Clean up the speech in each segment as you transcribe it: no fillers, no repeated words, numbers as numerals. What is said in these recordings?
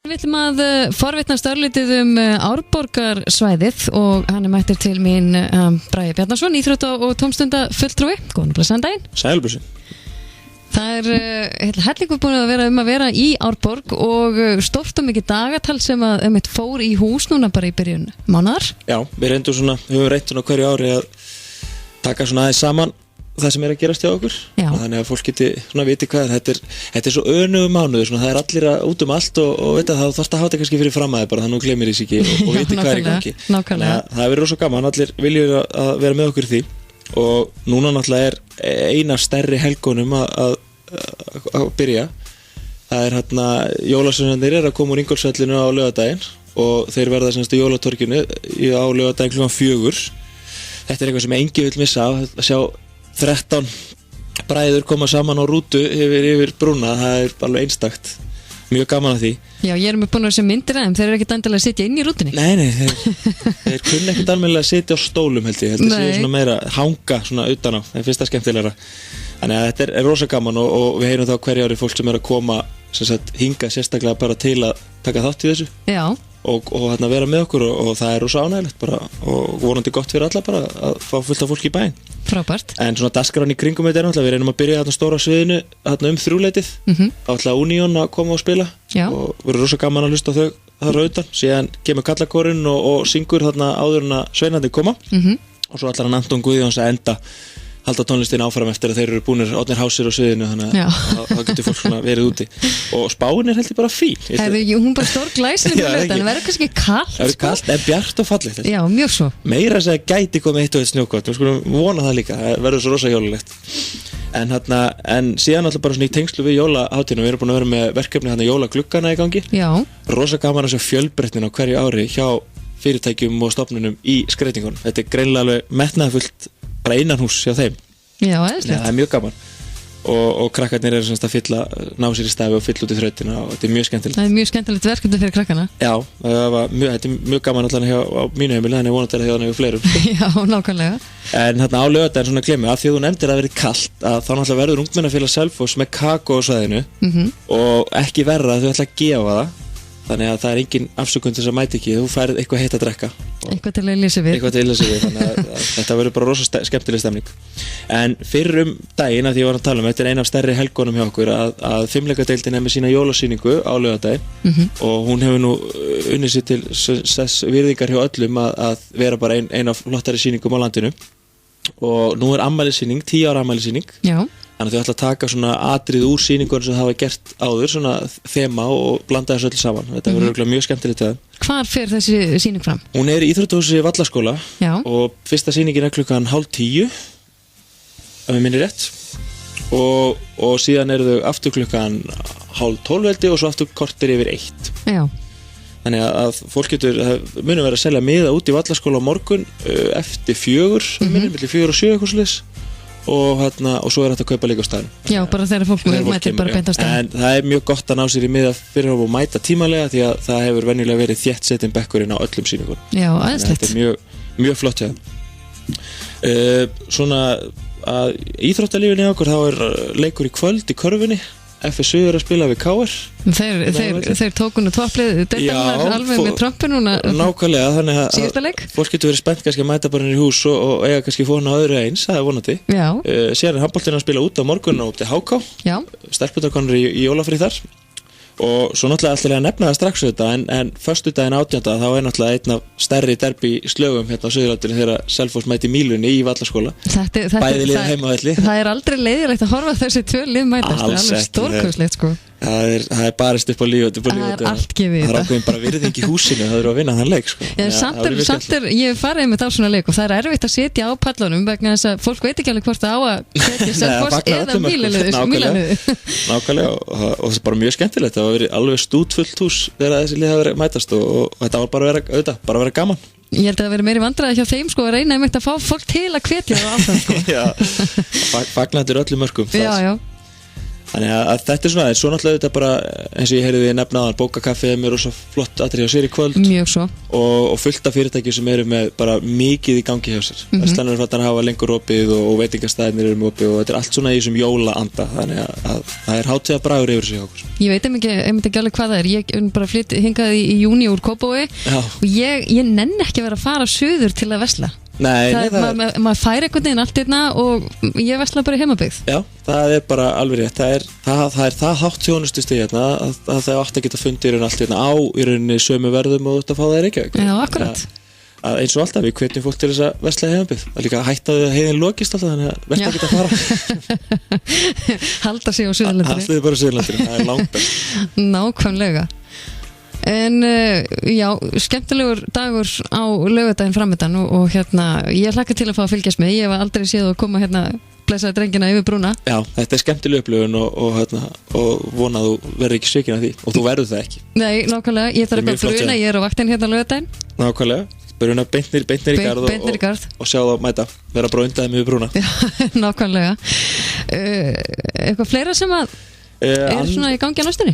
Við ætlum að forvitnast örlítið Árborgarsvæðið og hann mættur til mín Bragi Bjarnason, íþrótta- og tómstunda fulltrúi. Góðan og blessaðan daginn. Sælbussi. Það hellingur búin að vera í Árborg og stórt og mikið dagatal sem að fór í hús núna bara í byrjun mánaðar. Já, við höfum reynt svona hverju ári að taka svona aðeins saman það sem að gerast hjá okkur. Já. Þannig að fólk geti svona viti hvað þetta er svo önugu mánuður, svona það er allir út allt og veit að það þarfst að hafa þetta kannski fyrir fram að þið bara þannig að gleymir því ekki og viti hvað er í gangi. Nákvæmlega. Það hefur verið rosa gaman, allir viljum að vera með okkur í því og núna náttúrulega er eina stærri helgunum að byrja. Það er hérna jólasveinarnir að koma úr Ingólfsvellinu á laugardaginn og þeir verða semst í jólatorginu á laugardaginn klukkan 4. Þetta er eitthvað sem enginn vill missa að sjá 13 bræður koma saman á rútu yfir brúna, það er alveg einstakt, mjög gaman að því. Já, ég búin að vera sem myndir þeim, þeir eru ekkert endilega að sitja inn í rútunni. Nei, þeir kunni ekkert almennilega að sitja á stólum held ég séu svona meira hanga svona utan á, það finnst það skemmtilegra. Þannig að þetta er rosa gaman og við heyrum þá hverju ári fólk sem að koma hinga sérstaklega bara til að taka þátt í þessu. Já. Og hérna vera með okkur og það er rosa ánægilegt bara og vonandi gott fyrir alla bara að fá fullt af fólki í bæinn. Frábært. En svona dagskráin í kringum þetta náttúrulega, við reynum að byrja þarna stóra sviðinu þarna 3-leytið. Þá ætla Union að koma og spila. Já. Og verður rosa gaman að hlusta á þau þar utan. Síðan kemur kallakórinn og syngur þarna áður en að sveinarnir koma. Og svo ætlar hann Anton Guðjóns að enda halda tónlistin áfram eftir að þeir eru búnir átnir hásir á sviðinu, þannig að þá getur fólk svona verið úti og spáin er held ég bara fín. Hún bara stór glæsir en verður kannski kalt. Það verður kalt en bjart og fallegt. Já, mjög svo. Meira að segja gæti komið eitt og eitt snjókott, við skulum vona það líka, það verður svo rosa jólulegt. En síðan alltaf bara svona í tengslu við jólahátíðina, við erum búin að vera með verkefni hérna jólagluggana í gangi. Já. Rosa gaman að sjá fjölbreytnin á hverju ári hjá fyrirtækjum og stofnunum í skreytingunum. Þetta er greinilega alveg metnaðarfullt bara innanhús hjá þeim. Já, eðlislegt. Það er mjög gaman og krakkarnir eru semst að ná sér í stafi og fylla út í þrautina og þetta er mjög skemmtilegt. Það er mjög skemmtilegt verkefni fyrir krakkana. Já, þetta er mjög gaman allan hjá á mínu heimili, þannig vonandi að það hjá fleirum. Já, nákvæmlega. En hérna á laugardaginn svona glemmu af því að þú nefndir að verið kalt að þá náttúrulega verður ungmennafélag Selfoss með kakó á svæðinu og ekki verra að þau ætla að gefa það. Þannig að það er engin afsökun til þess að mæta ekki, þú færð eitthvað heitt að drekka. Eitthvað til að lýsa við. Þannig að þetta verður bara rosa skemmtileg stemning. En fyrir daginn að því ég var að tala þetta er ein af stærri helgunum hjá okkur að fimmleikadeildin er með sína jólasýningu á laugardaginn og hún hefur nú unnið sér til þess virðingar hjá öllum að vera bara ein af flottari sýningum á landinu. Og nú er afmælissýning, 10 ára afmælissýning. Já. Þannig að þau ætla að taka svona atrið úr sýningunum sem það hafa gert áður, svona þema og blanda þessu öll saman. Þetta verður örugglega mjög skemmtilegt til það. Hvar fer þessi sýning fram? Hún er í íþróttahúsi Vallaskóla. Já. Og fyrsta sýningin er klukkan 9:30, ef ég minni rétt. Og síðan eru þau aftur klukkan 11:30 og svo aftur korter yfir 1. Já. Þannig að fólk munum vera að selja miða út í Vallaskóla á morgun eftir 4, milli 4 og 7 eitthvað svoleiðis. Og svo er þetta að kaupa líka á staðinu. Já, bara þegar fólk mætir bara beint á staðinu. En það er mjög gott að ná sér í miða fyrir að mæta tímalega því að það hefur venjulega verið þétt setinn bekkurinn á öllum sýningunum. Já, aðeinslegt. Þetta er mjög flott hjá þeim. Svona að íþróttalífinni okkur, þá er leikur í kvöld í körfunni. FSU er að spila við KR. Þeir tóku nú topplið deildarinnar alveg með trompi núna. Nákvæmlega, þannig að fólk getur verið spennt kannski að mæta bara inn í hús og eiga kannski fórna öðru eins, það er vonandi. Síðan er handboltinn að spila út á morgun og upp til HK. Stelpunarkonur í jólafrí þar. Og svo náttúrulega alltaf að nefna það strax þetta en föstudaginn 18. þá er náttúrulega einn af stærri derby slögum hérna á Suðurlandinu þegar Selfoss mæti Mílunni í Vallaskóla. Bæði lið heimavelli. Það er aldrei leiðilegt að horfa þessi tvö lið mætast, það er alveg stórkostlegt sko. Það er barist upp á lífið. Það er allt gefið þetta. Það er ákveðin bara virðing í húsinu, það eru að vinna þann leik sko. Samt er, ég farið með þá svona leik og það er erfitt að sitja á pallunum vegna þess að fólk veit ekki alveg hvort það á að setja Selfoss eða Mílunni. Nákvæmlega og það er bara mjög skemmtilegt. Það var verið alveg stútfullt hús þegar þessi lið hafa verið mætast og þetta var bara að vera gaman. Ég held að það veri meiri vandræði hjá þeim sko að reyna einmitt að fá fólk til að hvetja það áfram sko. Já, fagnandi öllum mörkum. Já. Þannig að þetta svona, svo náttúrulega þetta bara eins og ég heyrði þið nefna aðan, bókakaffið með rosa flott atrið á sér í kvöld. Mjög svo. Og fullt af fyrirtæki sem eru með bara mikið í gangi hjá sér. Verslanir fattar hafa lengur opið og veitingastæðinir eru með opið og þetta er allt svona í þessum jólaanda, þannig að það er hátíðabragur yfir sig hjá okkur. Ég veit ekki alveg hvað það er. Ég bara flytt hingað í júní úr Kópavogi og ég nenni ekki að vera að fara suður til að versla. Nei, maður fær einhvern veginn allt hérna og ég versla bara í heimabyggð. Já, það er bara alveg rétt. Það er það hátt þjónustustig hérna að það átt að geta fundið allt hérna á í rauninni sömu verðum og þetta fá það í Reykjavík. Já, akkurat. Eins og alltaf, við hvetjum fólk til þess að versla í heimabyggð. Það er líka hætt að heiðin lokist alltaf, þannig að verða ekki að fara. Halda sig á Suðurlandinu. Haldið bara á Suðurlandinu, það er langt best. Nákvæmlega. En já, skemmtilegur dagur á laugardaginn framöndan og hérna, ég hlakka til að fá að fylgjast með. Ég hef aldrei séð að koma hérna blessaði drengina yfir brúna. Já, þetta er skemmtileg upplifun og vona að þú verður ekki svikin af því og þú verður það ekki. Nei, nákvæmlega, ég þarf bara að bruna, ég er á vaktin hérna á laugardaginn. Nákvæmlega, bruna beintnir í garð og sjá það mæta, vera bara undaðið með brúna. Já, nákvæmlega. Eitthvað fleira sem að er svona í gangi á næstunni?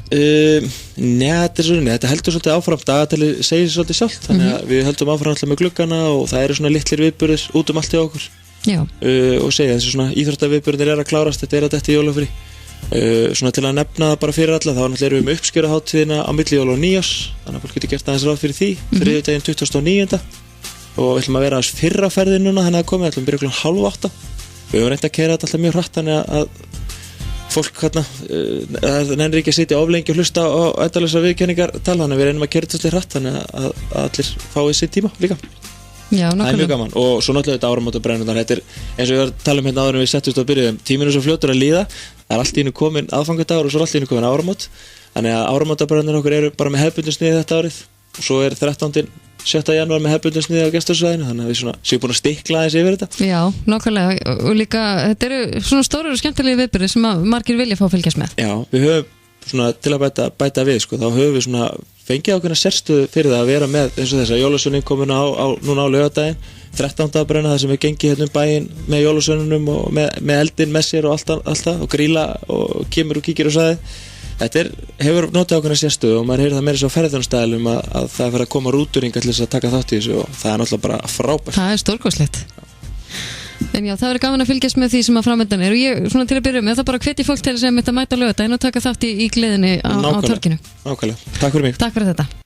Nei, þetta heldur svolítið áfram, dagatali segir svolítið sjálft, þannig að við heldum áfram alltaf með gluggana og það eru svona litlir viðburðir út allt í okkur. Og segja þessi svona íþróttaviðburðir er að klárast, þetta er að detta í jólafrí. Svona til að nefna það bara fyrir alla, þá náttúrulega erum við með uppskjöruhátíðina á milli jól og nýjárs, þannig að fólk getur gert aðeins ráð fyrir því, þriðjudaginn 29. og við ætlum að vera aðeins fyrr á ferðin núna, þannig að við ætlum að byrja 7:30. Við höfum reynt að keyra þetta alltaf mjög hratt, þannig að fólk hérna, það nennir ekki að sitja oflengi og hlusta á endalausa viðurkenningar tala, þannig að við reynum að keyra þetta alltaf hratt, þannig að allir fái sitt tíma líka. Já, það er mjög gaman og svo náttúrulega þetta áramótabrennurnar, þetta er eins og við varum að tala hérna áður en við settumst á byrjuðum, tíminn er svo fljótur að líða, það er allt í einu komin aðfangadagur og svo er allt í einu komin áramót, þannig að áramótabrennurnar okkur eru bara með hefðbundin sniði þetta árið og svo er 7. janúar með hefðbundin sniði á gestasvæðinu, þannig að við séum búin að stikla aðeins yfir þetta. Já, nákvæmlega og líka þetta eru svona stórir og skemmtilegi viðburðir sem að margir vilja fá að fylgjast með. Já, við höfum svona til að bæta við þá höfum við svona fengið ákveðna sérstöðu fyrir það að vera með eins og þess að jólasveinninn komin núna á laugardaginn 13. að brenna það sem við gengið hérna bæinn með jólasveinnunum og með eldinn með sér og allt það og gríla og kemur og kíkir og sagði þetta hefur notið ákveðna sérstöðu og maður heyrir það meira svo ferðarstæðum að það er fyrir að koma rúturinga til þess að taka þátt í þessu og það er náttúrulega bara frábært. Það er stórkostlegt. En já, það verður gaman að fylgjast með því sem að framöndan er og ég, svona til að byrja með, það bara hvetji fólk til þess að mæta á laugardaginn og taka þátt í gleðinni á torginu. Nákvæmlega. Takk fyrir mig. Takk fyrir þetta.